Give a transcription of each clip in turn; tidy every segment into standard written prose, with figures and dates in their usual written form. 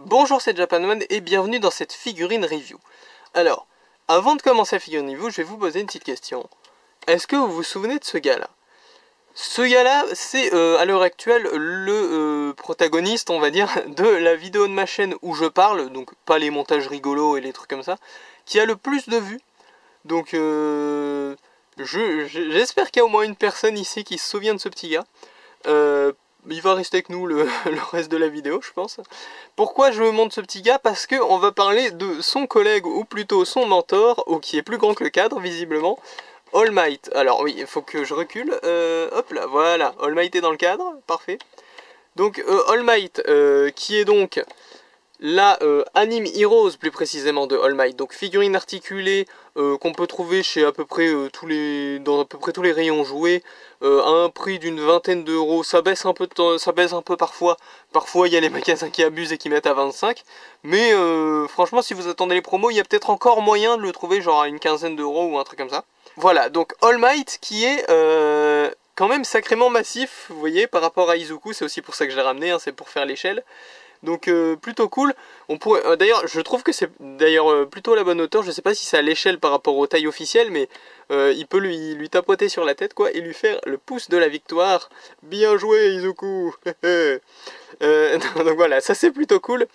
Bonjour, c'est Japanone et bienvenue dans cette figurine review. Alors, avant de commencer la figurine review, je vais vous poser une petite question. Est-ce que vous vous souvenez de ce gars-là? Ce gars-là, c'est à l'heure actuelle le protagoniste, on va dire, de la vidéo de ma chaîne où je parle, donc pas les montages rigolos et les trucs comme ça, qui a le plus de vues. Donc, j'espère qu'il y a au moins une personne ici qui se souvient de ce petit gars. Il va rester avec nous le reste de la vidéo, je pense. Pourquoi je vous montre ce petit gars? Parce qu'on va parler de son collègue, ou plutôt son mentor, qui est plus grand que le cadre, visiblement, All Might. Alors oui, il faut que je recule. Hop là, voilà, All Might est dans le cadre, parfait. Donc All Might, qui est donc la Anime Heroes, plus précisément, de All Might. Donc figurine articulée qu'on peut trouver chez à peu près dans à peu près tous les rayons jouets, à un prix d'une vingtaine d'euros. Ça baisse un peu parfois. Parfois il y a les magasins qui abusent et qui mettent à 25. Mais franchement, si vous attendez les promos, il y a peut-être encore moyen de le trouver genre à une quinzaine d'euros ou un truc comme ça. Voilà, donc All Might qui est quand même sacrément massif, vous voyez, par rapport à Izuku. C'est aussi pour ça que je l'ai ramené, hein, c'est pour faire l'échelle. Donc plutôt cool. On pourrait, d'ailleurs, je trouve que c'est plutôt la bonne hauteur. Je sais pas si c'est à l'échelle par rapport aux tailles officielles, mais il peut lui tapoter sur la tête quoi et lui faire le pouce de la victoire. Bien joué Izuku. Donc voilà, ça c'est plutôt cool.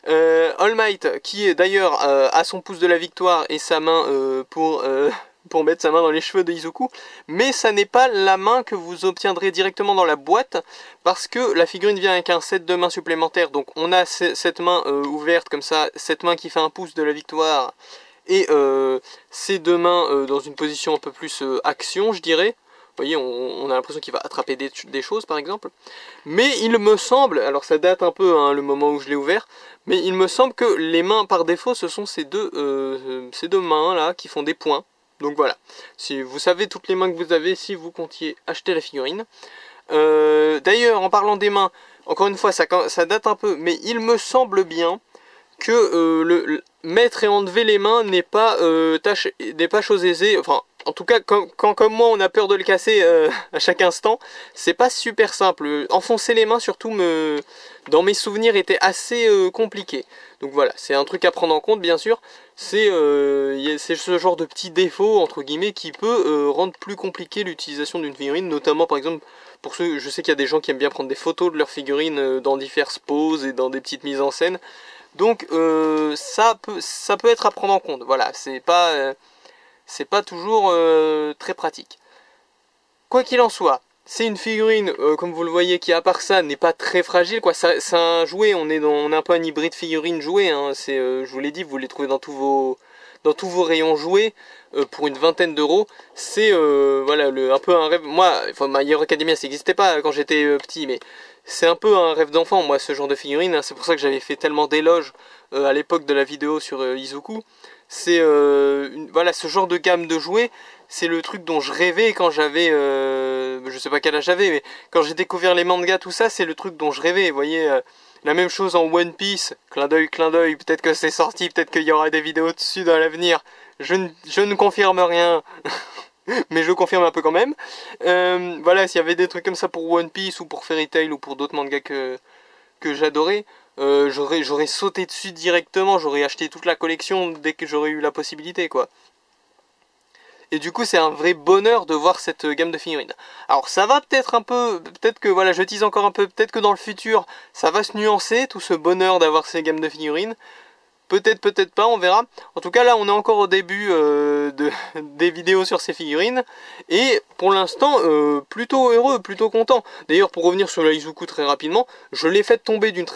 All Might qui est d'ailleurs a son pouce de la victoire et sa main pour mettre sa main dans les cheveux de Izuku, mais ça n'est pas la main que vous obtiendrez directement dans la boîte, parce que la figurine vient avec un set de mains supplémentaires. Donc on a cette main ouverte comme ça, cette main qui fait un pouce de la victoire, et ces deux mains dans une position un peu plus action, je dirais. Vous voyez, on a l'impression qu'il va attraper des choses par exemple. Mais il me semble, alors ça date un peu hein, le moment où je l'ai ouvert, mais il me semble que les mains par défaut ce sont ces deux mains là qui font des points. Donc voilà, si vous savez toutes les mains que vous avez si vous comptiez acheter la figurine. D'ailleurs, en parlant des mains, encore une fois, ça date un peu, mais il me semble bien que mettre et enlever les mains n'est pas chose aisée. Enfin, en tout cas, quand comme moi on a peur de le casser à chaque instant, c'est pas super simple. Enfoncer les mains, surtout, dans mes souvenirs, était assez compliqué. Donc voilà, c'est un truc à prendre en compte, bien sûr. C'est ce genre de petit défaut, entre guillemets, qui peut rendre plus compliqué l'utilisation d'une figurine, notamment par exemple, pour ceux, je sais qu'il y a des gens qui aiment bien prendre des photos de leurs figurines dans diverses poses et dans des petites mises en scène. Donc ça peut être à prendre en compte. Voilà, c'est pas toujours très pratique. Quoi qu'il en soit, c'est une figurine, comme vous le voyez, qui à part ça n'est pas très fragile, quoi. C'est un jouet, on est un peu un hybride figurine jouet, hein. Je vous l'ai dit, vous les trouvez dans tous vos rayons jouets pour une vingtaine d'euros. C'est voilà, un peu un rêve. Moi, enfin, My Hero Academia, ça n'existait pas quand j'étais petit, mais c'est un peu un rêve d'enfant, moi, ce genre de figurine, hein. C'est pour ça que j'avais fait tellement d'éloges à l'époque de la vidéo sur Izuku. C'est voilà, ce genre de gamme de jouets, c'est le truc dont je rêvais quand j'avais, je sais pas quel âge j'avais, mais quand j'ai découvert les mangas, tout ça, c'est le truc dont je rêvais. Vous voyez, la même chose en One Piece, clin d'œil, peut-être que c'est sorti, peut-être qu'il y aura des vidéos dessus dans l'avenir. Je ne confirme rien, mais je confirme un peu quand même. Voilà, s'il y avait des trucs comme ça pour One Piece ou pour Fairy Tail ou pour d'autres mangas que j'adorais, j'aurais sauté dessus directement, j'aurais acheté toute la collection dès que j'aurais eu la possibilité, quoi. Et du coup, c'est un vrai bonheur de voir cette gamme de figurines. Alors, ça va peut-être un peu, peut-être que, voilà, je tease encore un peu, peut-être que dans le futur, ça va se nuancer, tout ce bonheur d'avoir ces gammes de figurines. Peut-être, peut-être pas, on verra. En tout cas, là, on est encore au début des vidéos sur ces figurines. Et pour l'instant, plutôt heureux, plutôt content. D'ailleurs, pour revenir sur la Izuku très rapidement, je l'ai faite tomber d'une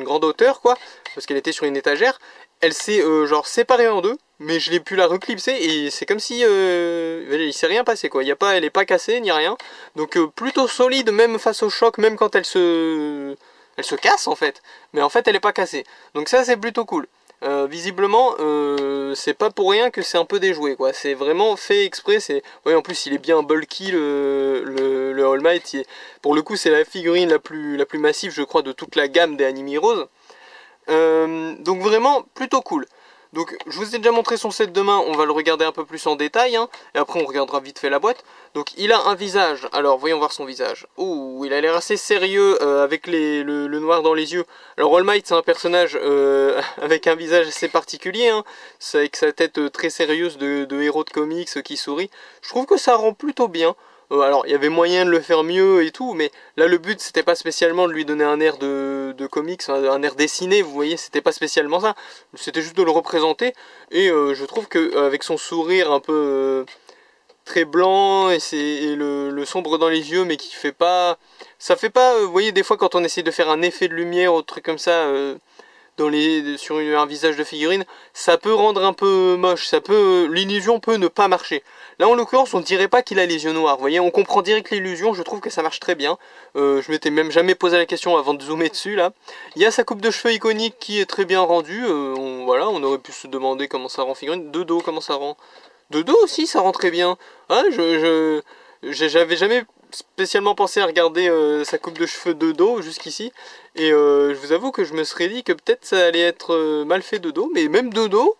grande hauteur, quoi. Parce qu'elle était sur une étagère. Elle s'est genre séparée en deux. Mais je l'ai pu la reclipser et c'est comme si il s'est rien passé, quoi. Elle est pas cassée ni rien. Donc plutôt solide, même face au choc, même quand elle se casse en fait, mais en fait elle est pas cassée. Donc ça c'est plutôt cool. Visiblement c'est pas pour rien que c'est un peu déjoué, quoi. C'est vraiment fait exprès. Ouais, en plus il est bien bulky le All Might. Pour le coup c'est la figurine la plus massive je crois de toute la gamme des Anime Heroes. Donc vraiment plutôt cool. Donc je vous ai déjà montré son set de main, on va le regarder un peu plus en détail, hein, et après on regardera vite fait la boîte. Donc il a un visage, alors voyons voir son visage. Ouh, il a l'air assez sérieux avec le noir dans les yeux. Alors All Might c'est un personnage avec un visage assez particulier, hein. C'est avec sa tête très sérieuse de héros de comics qui sourit. Je trouve que ça rend plutôt bien. Alors il y avait moyen de le faire mieux et tout, mais là le but c'était pas spécialement de lui donner un air de comics, un air dessiné, vous voyez, c'était pas spécialement ça, c'était juste de le représenter, et je trouve que avec son sourire un peu très blanc et le sombre dans les yeux, mais qui fait pas, ça fait pas, vous voyez, des fois quand on essaie de faire un effet de lumière ou truc comme ça sur un visage de figurine, ça peut rendre un peu moche, l'illusion peut ne pas marcher. Là en l'occurrence on dirait pas qu'il a les yeux noirs, vous voyez, on comprend direct l'illusion, je trouve que ça marche très bien. Je m'étais même jamais posé la question avant de zoomer dessus là. Il y a sa coupe de cheveux iconique qui est très bien rendue, voilà, on aurait pu se demander comment ça rend figurine. De dos, comment ça rend? De dos aussi ça rend très bien. Ah, j'avais jamais spécialement pensé à regarder sa coupe de cheveux de dos jusqu'ici, et je vous avoue que je me serais dit que peut-être ça allait être mal fait de dos, mais même de dos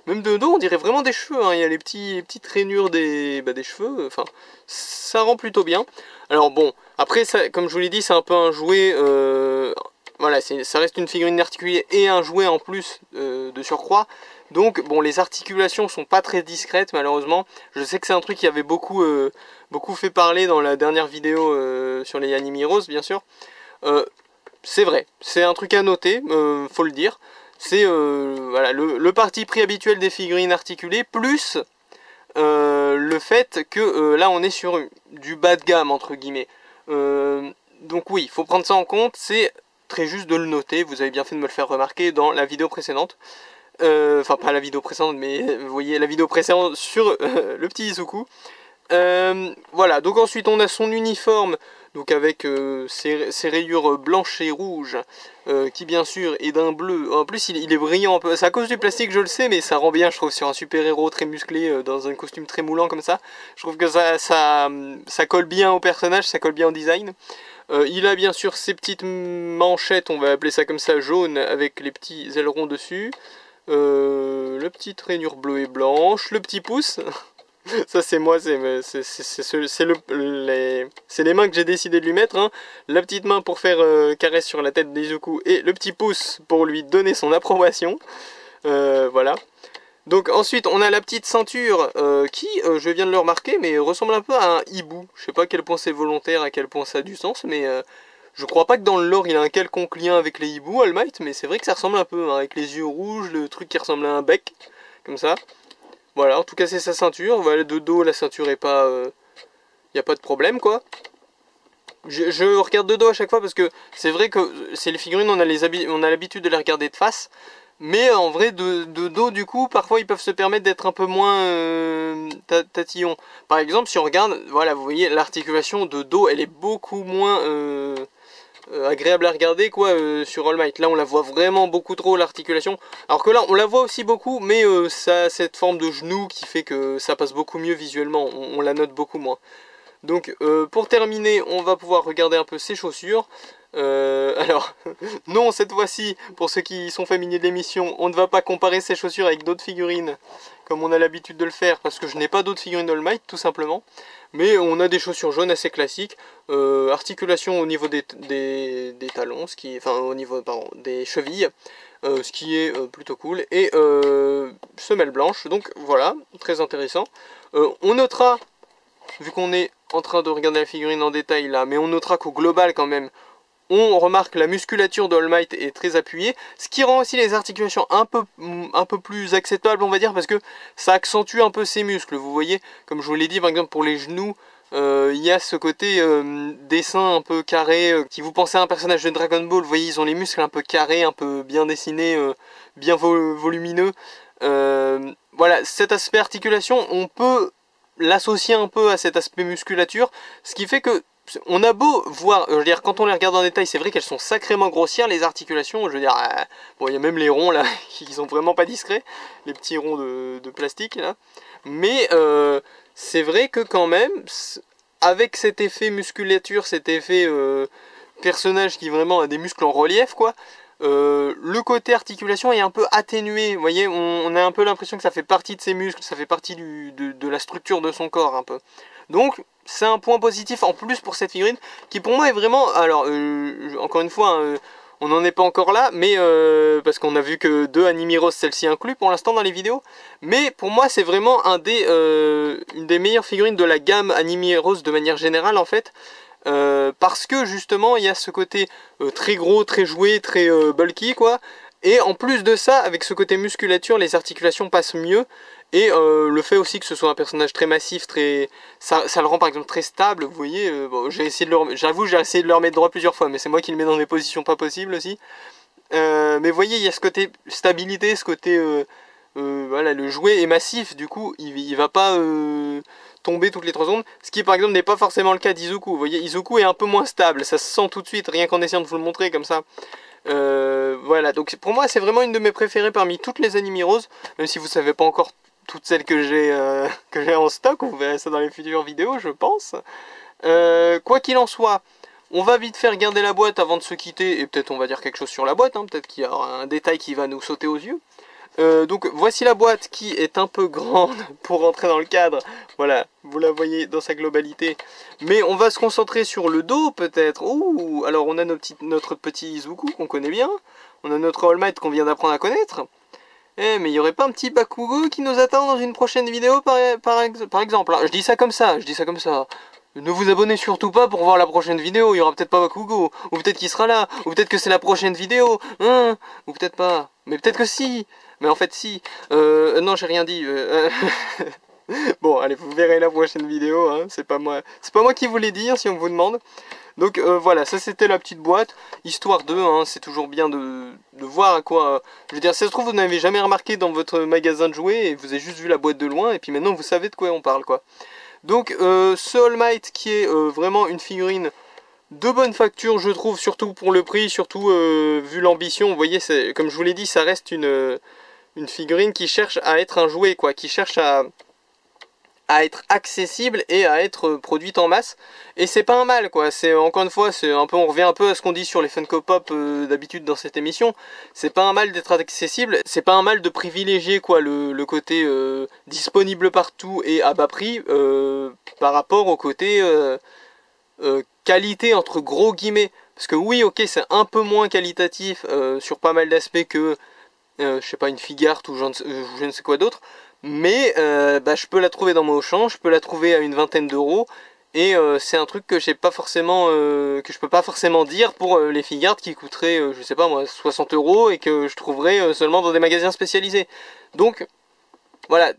on dirait vraiment des cheveux, hein. Il y a les petites rainures des cheveux, enfin ça rend plutôt bien. Alors bon, après ça, comme je vous l'ai dit, c'est un peu un jouet, voilà, ça reste une figurine articulée et un jouet en plus de surcroît. Donc bon, les articulations sont pas très discrètes malheureusement. Je sais que c'est un truc qui avait beaucoup fait parler dans la dernière vidéo sur les Anime Heroes, bien sûr. C'est vrai, c'est un truc à noter, faut le dire. C'est voilà, le parti pris habituel des figurines articulées, plus le fait que là on est sur du bas de gamme entre guillemets. Donc oui, il faut prendre ça en compte, c'est très juste de le noter, vous avez bien fait de me le faire remarquer dans la vidéo précédente. Enfin pas la vidéo précédente, mais vous voyez la vidéo précédente sur le petit Izuku. Voilà, donc ensuite on a son uniforme, donc avec ses rayures blanches et rouges, qui bien sûr est d'un bleu. En plus il est brillant un peu, c'est à cause du plastique je le sais, mais ça rend bien je trouve sur un super héros très musclé dans un costume très moulant comme ça. Je trouve que ça colle bien au personnage, ça colle bien au design. Il a bien sûr ses petites manchettes, on va appeler ça comme ça, jaunes, avec les petits ailerons dessus. La petite rainure bleue et blanche, le petit pouce. Ça c'est moi, c'est les mains que j'ai décidé de lui mettre, hein. La petite main pour faire caresse sur la tête d'Izuku et le petit pouce pour lui donner son approbation. Voilà. Donc ensuite on a la petite ceinture qui, je viens de le remarquer, mais ressemble un peu à un hibou. Je sais pas à quel point c'est volontaire, à quel point ça a du sens, mais je crois pas que dans le lore il a un quelconque lien avec les hiboux, All Might, mais c'est vrai que ça ressemble un peu, hein, avec les yeux rouges, le truc qui ressemble à un bec, comme ça. Voilà, en tout cas c'est sa ceinture. Voilà, de dos la ceinture est pas, y a pas de problème quoi. Je regarde de dos à chaque fois parce que c'est vrai que c'est les figurines, on a l'habitude de les regarder de face, mais en vrai de dos du coup parfois ils peuvent se permettre d'être un peu moins tatillons. Par exemple si on regarde, voilà vous voyez l'articulation de dos elle est beaucoup moins agréable à regarder quoi sur All Might. Là on la voit vraiment beaucoup trop l'articulation, alors que là on la voit aussi beaucoup, mais ça a cette forme de genou qui fait que ça passe beaucoup mieux visuellement, on la note beaucoup moins. Donc pour terminer on va pouvoir regarder un peu ses chaussures. Alors non, cette fois-ci pour ceux qui sont familiers de l'émission, on ne va pas comparer ses chaussures avec d'autres figurines comme on a l'habitude de le faire, parce que je n'ai pas d'autres figurines d'All Might tout simplement. Mais on a des chaussures jaunes assez classiques, articulation au niveau des talons, enfin au niveau des chevilles, ce qui est plutôt cool, et semelle blanche, donc voilà, très intéressant. On notera, vu qu'on est en train de regarder la figurine en détail là, mais on notera qu'au global quand même, on remarque la musculature d'All Might est très appuyée, ce qui rend aussi les articulations un peu plus acceptables on va dire, parce que ça accentue un peu ses muscles, vous voyez, comme je vous l'ai dit par exemple pour les genoux, il y a ce côté dessin un peu carré, qui vous pensez à un personnage de Dragon Ball, vous voyez ils ont les muscles un peu carrés, un peu bien dessinés, bien volumineux, voilà, cet aspect articulation on peut l'associer un peu à cet aspect musculature, ce qui fait que on a beau voir, je veux dire, quand on les regarde en détail, c'est vrai qu'elles sont sacrément grossières les articulations, je veux dire, bon il y a même les ronds là, qui sont vraiment pas discrets, les petits ronds de plastique là, mais c'est vrai que quand même, avec cet effet musculature, cet effet personnage qui vraiment a des muscles en relief quoi, le côté articulation est un peu atténué, vous voyez, on a un peu l'impression que ça fait partie de ses muscles, ça fait partie de la structure de son corps un peu. Donc c'est un point positif en plus pour cette figurine qui pour moi est vraiment, alors encore une fois, hein, on n'en est pas encore là, mais parce qu'on a vu que 2 Animiros, celle-ci inclus pour l'instant dans les vidéos, mais pour moi c'est vraiment une des meilleures figurines de la gamme Animiros de manière générale en fait. Parce que justement il y a ce côté très gros, très joué, très bulky quoi. Et en plus de ça, avec ce côté musculature, les articulations passent mieux. Et le fait aussi que ce soit un personnage très massif, ça le rend par exemple très stable. Vous voyez, bon, j'avoue j'ai essayé de le remettre droit plusieurs fois, mais c'est moi qui le mets dans des positions pas possibles aussi. Mais vous voyez, il y a ce côté stabilité, ce côté voilà, le jouet est massif, du coup il va pas tomber toutes les 3 secondes, ce qui par exemple n'est pas forcément le cas d'Izuku. Vous voyez, Izuku est un peu moins stable, ça se sent tout de suite, rien qu'en essayant de vous le montrer comme ça. Voilà, donc pour moi c'est vraiment une de mes préférées parmi toutes les Animiros, même si vous savez pas encore toutes celles que j'ai en stock, vous verrez ça dans les futures vidéos je pense. Quoi qu'il en soit, on va vite faire garder la boîte avant de se quitter, et peut-être on va dire quelque chose sur la boîte, hein, peut-être qu'il y aura un détail qui va nous sauter aux yeux. Donc voici la boîte qui est un peu grande pour rentrer dans le cadre, voilà, vous la voyez dans sa globalité, mais on va se concentrer sur le dos peut-être. Ouh, alors on a notre petit Izuku qu'on connaît bien, on a notre All Might qu'on vient d'apprendre à connaître, mais il n'y aurait pas un petit Bakugo qui nous attend dans une prochaine vidéo par exemple, je dis ça comme ça, Ne vous abonnez surtout pas pour voir la prochaine vidéo, il y aura peut-être pas Bakugo, ou peut-être qu'il sera là, ou peut-être que c'est la prochaine vidéo, hein, ou peut-être pas, mais peut-être que si. Mais en fait si, non j'ai rien dit, bon allez vous verrez la prochaine vidéo, hein. C'est pas moi qui vous l'ai dit hein, si on vous demande. Donc voilà, ça c'était la petite boîte, histoire de, hein, c'est toujours bien de voir à quoi, je veux dire, si ça se trouve vous n'avez jamais remarqué dans votre magasin de jouets, et vous avez juste vu la boîte de loin, et puis maintenant vous savez de quoi on parle quoi. Donc ce All Might qui est vraiment une figurine de bonne facture je trouve, surtout pour le prix, surtout vu l'ambition, vous voyez, comme je vous l'ai dit, ça reste une figurine qui cherche à être un jouet, quoi, qui cherche à être accessible et à être produite en masse. Et c'est pas un mal, quoi. C'est encore une fois, c'est un peu, on revient un peu à ce qu'on dit sur les Funko Pop d'habitude dans cette émission. C'est pas un mal d'être accessible, c'est pas un mal de privilégier quoi le côté disponible partout et à bas prix par rapport au côté qualité entre gros guillemets. Parce que oui, ok, c'est un peu moins qualitatif sur pas mal d'aspects que je sais pas, une Figart ou je ne sais quoi d'autre, mais bah, je peux la trouver dans mon Auchan, je peux la trouver à une vingtaine d'euros, et c'est un truc que j'ai pas forcément, que je peux pas forcément dire pour les Figart qui coûteraient, je sais pas moi, 60 euros et que je trouverais seulement dans des magasins spécialisés. Donc voilà,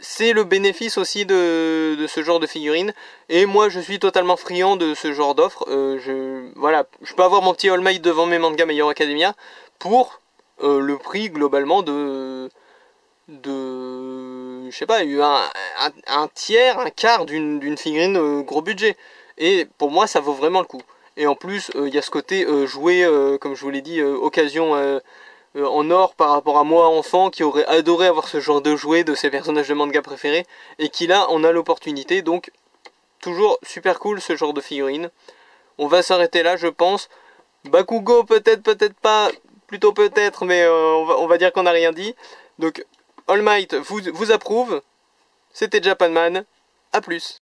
c'est le bénéfice aussi de ce genre de figurines, et moi je suis totalement friand de ce genre d'offre. Voilà, je peux avoir mon petit All Might devant mes mangas My Hero Academia pour le prix globalement de je sais pas, un tiers, un quart d'une figurine gros budget. Et pour moi ça vaut vraiment le coup. Et en plus il y a ce côté jouet, comme je vous l'ai dit, occasion en or par rapport à moi enfant qui aurait adoré avoir ce genre de jouet de ses personnages de manga préférés, et qui là on a l'opportunité. Donc toujours super cool ce genre de figurine. On va s'arrêter là je pense. Bakugo peut-être, peut-être pas, plutôt peut-être, mais on va dire qu'on n'a rien dit. Donc All Might vous approuve. C'était Japanman, à plus.